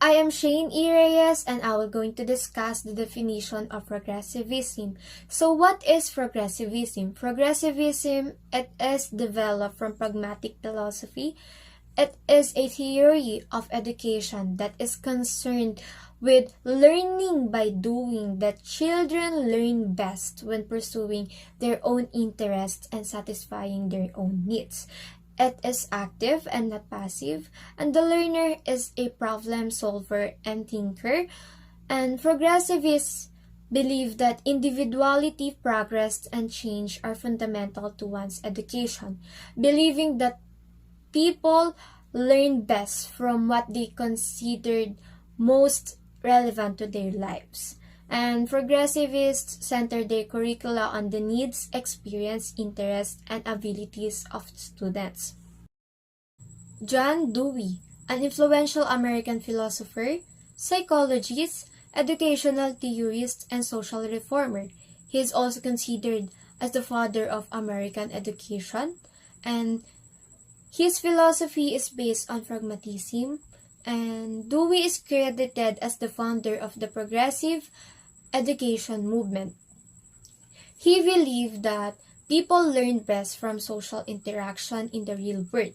I am Shane E. Reyes and I will going to discuss the definition of progressivism. So what is progressivism? Progressivism, it is developed from pragmatic philosophy. It is a theory of education that is concerned with learning by doing, that children learn best when pursuing their own interests and satisfying their own needs. It is active and not passive, and the learner is a problem solver and thinker. And progressivists believe that individuality, progress, and change are fundamental to one's education, believing that people learn best from what they considered most relevant to their lives. And progressivists center their curricula on the needs, experience, interests, and abilities of students. John Dewey, an influential American philosopher, psychologist, educational theorist, and social reformer. He is also considered as the father of American education, and his philosophy is based on pragmatism, and Dewey is credited as the founder of the progressive education movement. He believed that people learn best from social interaction in the real world.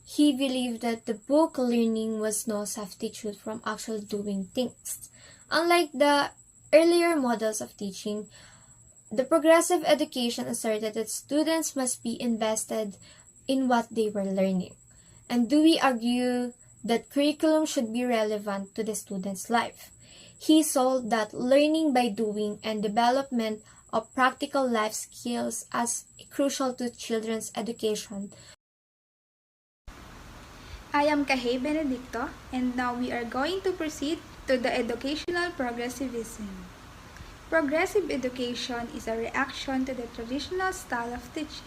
He believed that the book learning was no substitute from actually doing things. Unlike the earlier models of teaching, the progressive education asserted that students must be invested in what they were learning. And Dewey argued that curriculum should be relevant to the student's life. He saw that learning by doing and development of practical life skills as crucial to children's education. I am Kahe Benedicto, and now we are going to proceed to the educational progressivism. Progressive education is a reaction to the traditional style of teaching.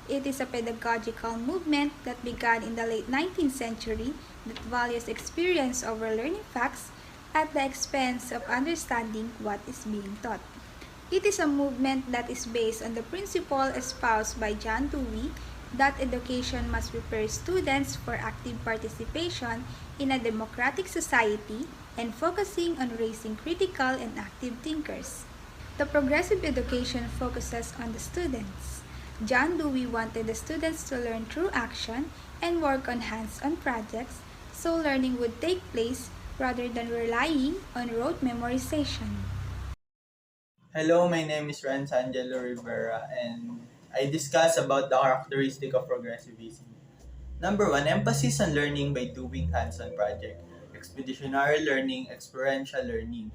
It is a pedagogical movement that began in the late 19th century that values experience over learning facts at the expense of understanding what is being taught. It is a movement that is based on the principle espoused by John Dewey that education must prepare students for active participation in a democratic society and focusing on raising critical and active thinkers. The progressive education focuses on the students. John Dewey wanted the students to learn through action and work on hands-on projects, so learning would take place rather than relying on rote memorization. Hello, my name is Renz Angelo Rivera, and I discuss about the characteristic of progressivism. Number one, emphasis on learning by doing hands-on project, expeditionary learning, experiential learning.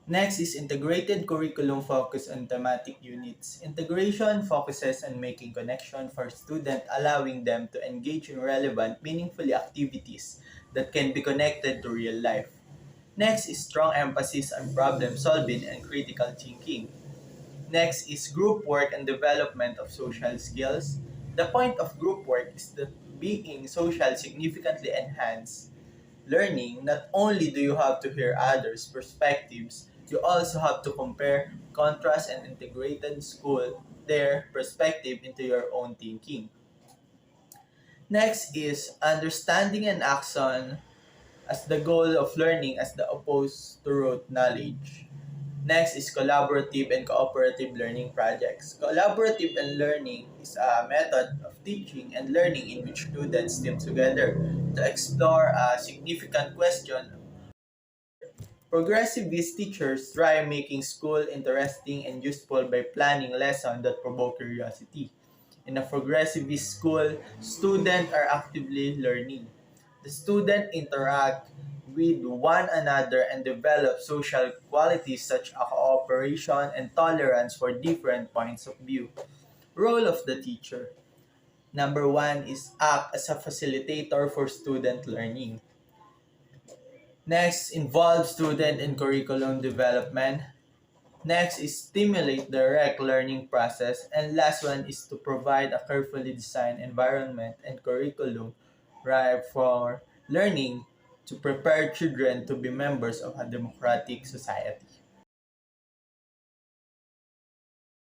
Next is integrated curriculum focus on thematic units. Integration focuses on making connection for students, allowing them to engage in relevant, meaningful activities that can be connected to real life. Next is strong emphasis on problem solving and critical thinking. Next is group work and development of social skills. The point of group work is that being social significantly enhance learning. Not only do you have to hear others' perspectives, you also have to compare, contrast, and integrated school their perspective into your own thinking. Next is understanding and action as the goal of learning as the opposed to rote knowledge. Next is collaborative and cooperative learning projects. Collaborative and learning is a method of teaching and learning in which students team together to explore a significant question. Progressivist teachers try making school interesting and useful by planning lessons that provoke curiosity. In a progressivist school, students are actively learning. The students interact with one another and develop social qualities such as cooperation and tolerance for different points of view. Role of the teacher. Number one is act as a facilitator for student learning. Next, involve student in curriculum development. Next is stimulate direct learning process. And last one is to provide a carefully designed environment and curriculum right for learning to prepare children to be members of a democratic society.